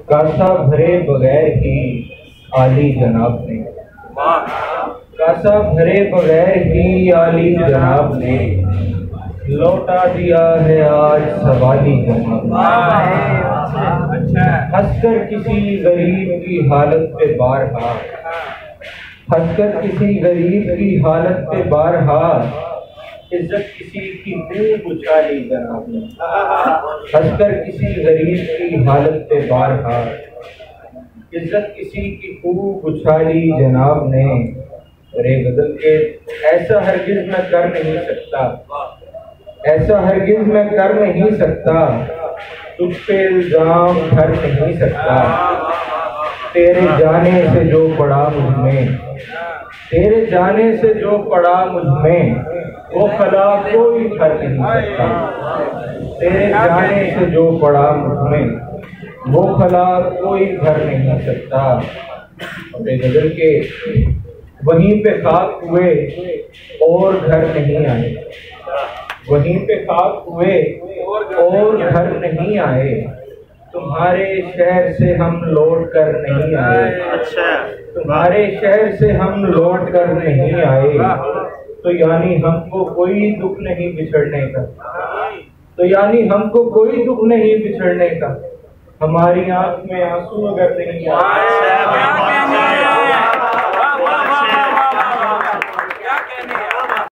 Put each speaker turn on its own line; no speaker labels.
कासा भरे बगैर ही आली जनाब ने, कासा भरे बगैर ही आली जनाब ने लौटा दिया है आज सवाली जनाब ने। हंसकर किसी गरीब की हालत पे बारहा, हंसकर किसी गरीब की हालत पे बारहा इज्जत किसी की खूब उछाली जनाब ने। हंसकर किसी गरीब की हालत पे बारहा इज्जत किसी की खूब उछाली जनाब ने। रे गजल के ऐसा हरगिज मैं कर नहीं सकता, ऐसा हरगिज मैं कर नहीं सकता, तुझ पे इल्जाम भर नहीं सकता। तेरे जाने से जो पड़ा मुझमें, तेरे जाने से जो पड़ा मुझमें वो खला कोई भर नहीं सकता। तेरे जाने से जो पड़ा मुझमें वो खला कोई भर नहीं सकता। अपने गजल के वहीं पे खाक हुए और घर नहीं आए, वहीं पे खाक हुए और घर नहीं आए। तुम्हारे शहर से हम लौट कर नहीं आए, तुम्हारे शहर से हम लौट कर नहीं आए। तो यानी हमको कोई दुख नहीं बिछड़ने का, तो यानी हमको कोई दुख नहीं बिछड़ने का। हमारी आंख में आंसू अगर नहीं आए